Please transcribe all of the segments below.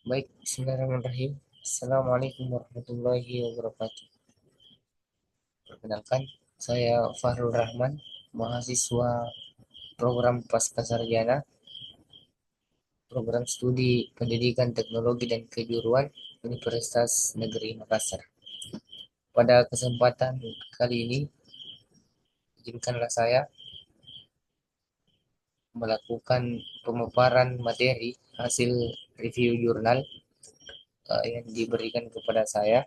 Baik, bismillahirrahmanirrahim. Assalamualaikum warahmatullahi wabarakatuh. Perkenalkan, saya Fahrul Rahman, mahasiswa program Pascasarjana, program studi Pendidikan Teknologi dan Kejuruan Universitas Negeri Makassar. Pada kesempatan kali ini, izinkanlah saya melakukan pemaparan materi hasil review jurnal yang diberikan kepada saya,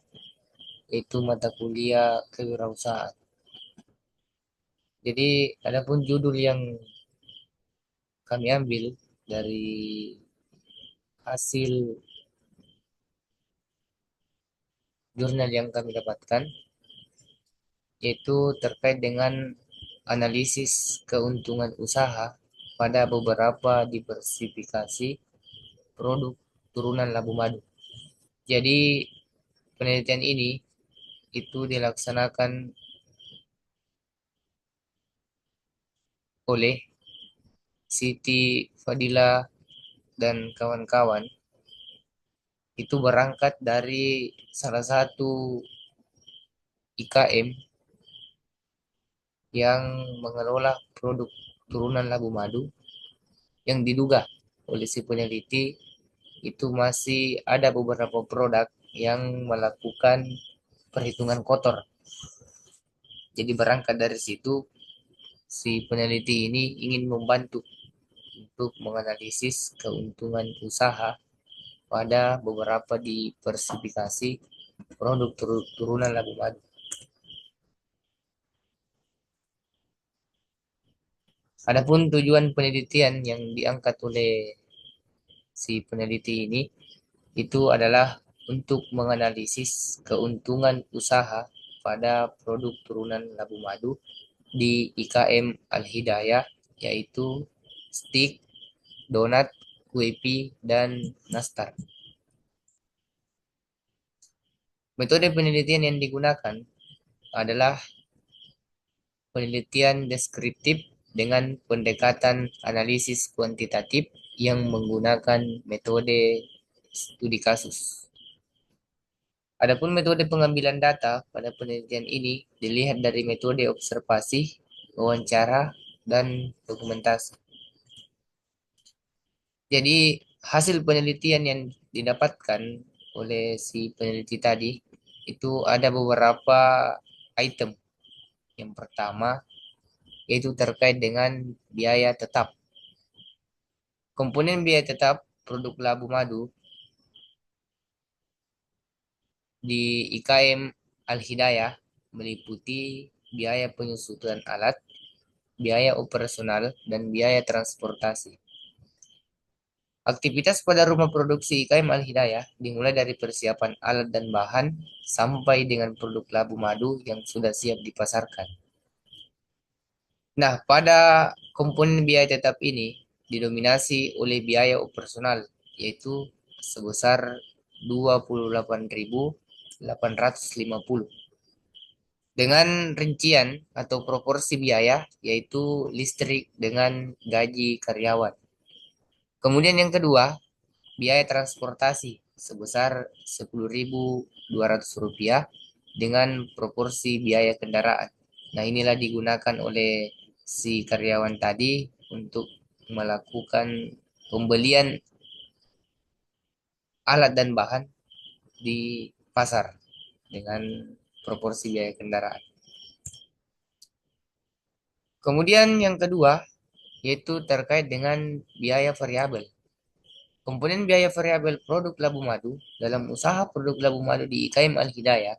yaitu mata kuliah kewirausahaan. Jadi, adapun judul yang kami ambil dari hasil jurnal yang kami dapatkan, yaitu terkait dengan analisis keuntungan usaha pada beberapa diversifikasi produk turunan labu madu. Jadi penelitian ini itu dilaksanakan oleh Siti Fadila dan kawan-kawan, itu berangkat dari salah satu IKM yang mengelola produk turunan labu madu yang diduga oleh si peneliti itu masih ada beberapa produk yang melakukan perhitungan kotor. Jadi berangkat dari situ, si peneliti ini ingin membantu untuk menganalisis keuntungan usaha pada beberapa diversifikasi produk turunan labu madu. Adapun tujuan penelitian yang diangkat oleh si peneliti ini itu adalah untuk menganalisis keuntungan usaha pada produk turunan labu madu di IKM Al-Hidayah, yaitu stick, donat, kue pie, dan nastar. Metode penelitian yang digunakan adalah penelitian deskriptif dengan pendekatan analisis kuantitatif yang menggunakan metode studi kasus. Adapun metode pengambilan data pada penelitian ini dilihat dari metode observasi, wawancara, dan dokumentasi. Jadi hasil penelitian yang didapatkan oleh si peneliti tadi itu ada beberapa item. Yang pertama yaitu terkait dengan biaya tetap. Komponen biaya tetap produk labu madu di IKM Al-Hidayah meliputi biaya penyusutan alat, biaya operasional, dan biaya transportasi. Aktivitas pada rumah produksi IKM Al-Hidayah dimulai dari persiapan alat dan bahan sampai dengan produk labu madu yang sudah siap dipasarkan. Nah, pada komponen biaya tetap ini didominasi oleh biaya operasional, yaitu sebesar 28.850 dengan rincian atau proporsi biaya, yaitu listrik dengan gaji karyawan. Kemudian yang kedua, biaya transportasi sebesar Rp10.200 dengan proporsi biaya kendaraan. Nah, inilah digunakan oleh si karyawan tadi untuk melakukan pembelian alat dan bahan di pasar dengan proporsi biaya kendaraan. Kemudian yang kedua yaitu terkait dengan biaya variabel. Komponen biaya variabel produk labu madu dalam usaha produk labu madu di IKM Al-Hidayah,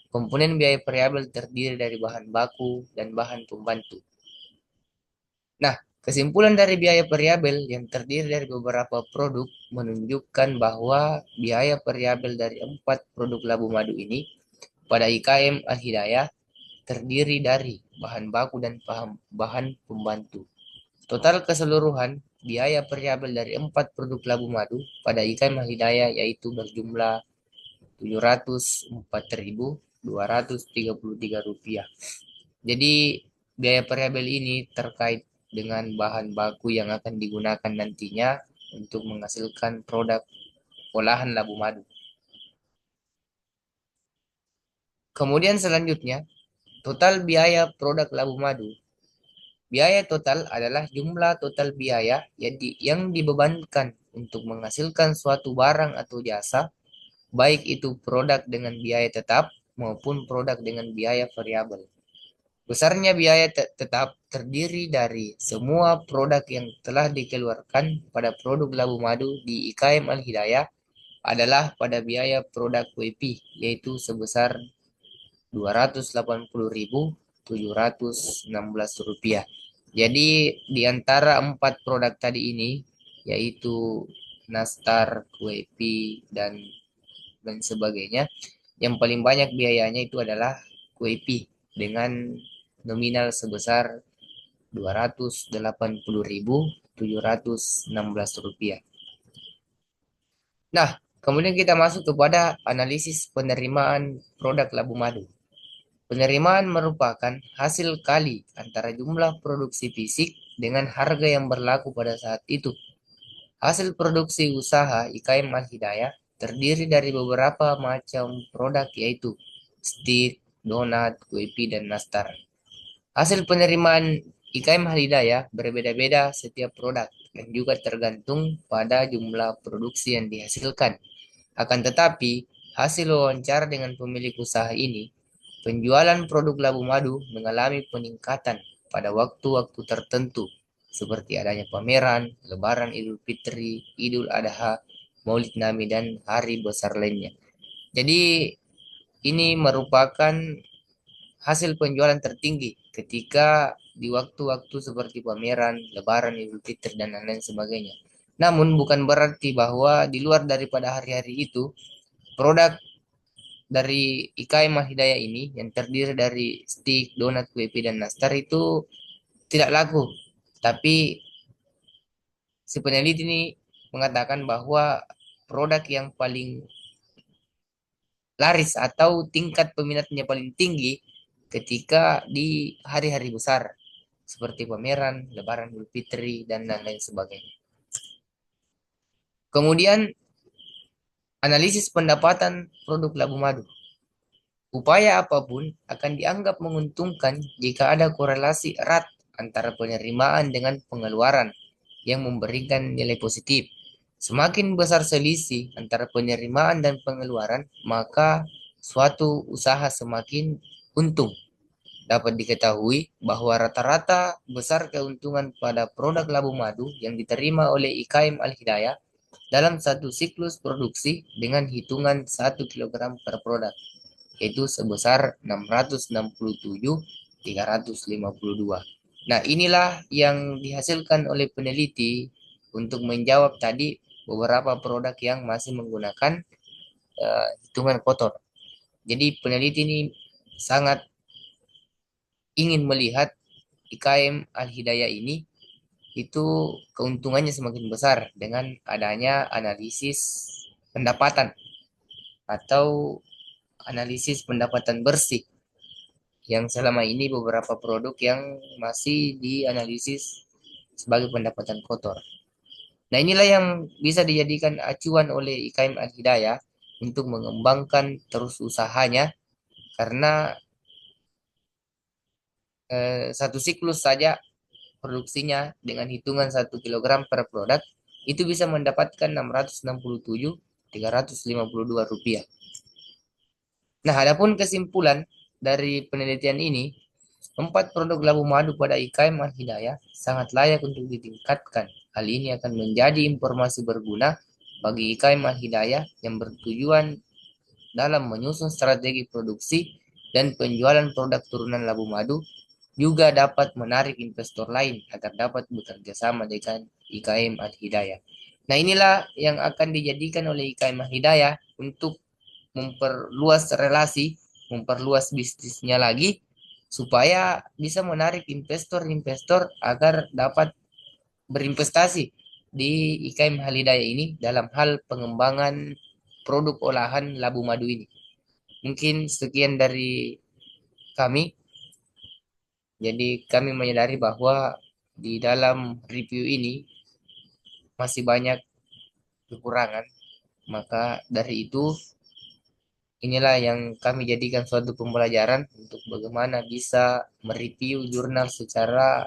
komponen biaya variabel terdiri dari bahan baku dan bahan pembantu. Nah, kesimpulan dari biaya variabel yang terdiri dari beberapa produk menunjukkan bahwa biaya variabel dari 4 produk labu madu ini pada IKM Al-Hidayah terdiri dari bahan baku dan bahan pembantu. Total keseluruhan biaya variabel dari 4 produk labu madu pada IKM Al-Hidayah yaitu berjumlah Rp704.233. Jadi biaya variabel ini terkait dengan bahan baku yang akan digunakan nantinya untuk menghasilkan produk olahan labu madu. Kemudian selanjutnya, total biaya produk labu madu. Biaya total adalah jumlah total biaya yang dibebankan untuk menghasilkan suatu barang atau jasa, baik itu produk dengan biaya tetap maupun produk dengan biaya variabel. Besarnya biaya tetap terdiri dari semua produk yang telah dikeluarkan pada produk labu madu di IKM Al-Hidayah adalah pada biaya produk WP, yaitu sebesar Rp280.716. Jadi di antara 4 produk tadi ini, yaitu Nastar, WP, dan sebagainya, yang paling banyak biayanya itu adalah WP dengan nominal sebesar Rp280.716. Nah, kemudian kita masuk kepada analisis penerimaan produk labu madu. Penerimaan merupakan hasil kali antara jumlah produksi fisik dengan harga yang berlaku pada saat itu. Hasil produksi usaha IKM Al-Hidayah terdiri dari beberapa macam produk yaitu stik, donat, kue dan nastar. Hasil penerimaan IKM Al-Hidayah berbeda-beda setiap produk dan juga tergantung pada jumlah produksi yang dihasilkan. Akan tetapi, hasil wawancara dengan pemilik usaha ini, penjualan produk labu madu mengalami peningkatan pada waktu-waktu tertentu, seperti adanya pameran, Lebaran Idul Fitri, Idul Adha, Maulid Nabi, dan hari besar lainnya. Jadi, ini merupakan hasil penjualan tertinggi ketika di waktu-waktu seperti pameran, Lebaran Idul Fitri, dan lain-lain sebagainya. Namun, bukan berarti bahwa di luar daripada hari-hari itu, produk dari IKM Al Hidayah ini yang terdiri dari stik, donat, kue dan nastar itu tidak laku. Tapi si peneliti ini mengatakan bahwa produk yang paling laris atau tingkat peminatnya paling tinggi ketika di hari-hari besar seperti pameran, Lebaran, Idul Fitri, dan lain-lain sebagainya. Kemudian analisis pendapatan produk labu madu. Upaya apapun akan dianggap menguntungkan jika ada korelasi erat antara penerimaan dengan pengeluaran yang memberikan nilai positif. Semakin besar selisih antara penerimaan dan pengeluaran, maka suatu usaha semakin untung. Dapat diketahui bahwa rata-rata besar keuntungan pada produk labu madu yang diterima oleh IKM Al-Hidayah dalam satu siklus produksi dengan hitungan 1 kg per produk, yaitu sebesar 667.352. Nah, inilah yang dihasilkan oleh peneliti untuk menjawab tadi beberapa produk yang masih menggunakan hitungan kotor. Jadi peneliti ini sangat ingin melihat IKM Al-Hidayah ini itu keuntungannya semakin besar dengan adanya analisis pendapatan atau analisis pendapatan bersih yang selama ini beberapa produk yang masih dianalisis sebagai pendapatan kotor. Nah, inilah yang bisa dijadikan acuan oleh IKM Al-Hidayah untuk mengembangkan terus usahanya karena satu siklus saja produksinya dengan hitungan 1 kg per produk itu bisa mendapatkan 667.352 rupiah. Nah, adapun kesimpulan dari penelitian ini, 4 produk labu madu pada IKM Al-Hidayah sangat layak untuk ditingkatkan. Hal ini akan menjadi informasi berguna bagi IKM Al-Hidayah yang bertujuan dalam menyusun strategi produksi dan penjualan produk turunan labu madu, juga dapat menarik investor lain agar dapat bekerja sama dengan IKM Al-Hidayah. Nah, inilah yang akan dijadikan oleh IKM Al-Hidayah untuk memperluas relasi, memperluas bisnisnya lagi, supaya bisa menarik investor-investor agar dapat berinvestasi di IKM Al-Hidayah ini dalam hal pengembangan produk olahan labu madu ini. Mungkin sekian dari kami. Jadi kami menyadari bahwa di dalam review ini masih banyak kekurangan Maka dari itu, inilah yang kami jadikan suatu pembelajaran untuk bagaimana bisa mereview jurnal secara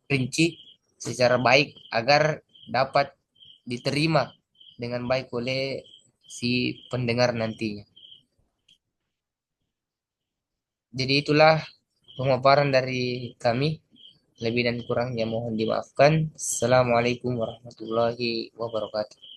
rinci, secara baik agar dapat diterima dengan baik oleh si pendengar nantinya. Jadi itulah pemaparan dari kami. Lebih dan kurangnya mohon dimaafkan. Assalamualaikum warahmatullahi wabarakatuh.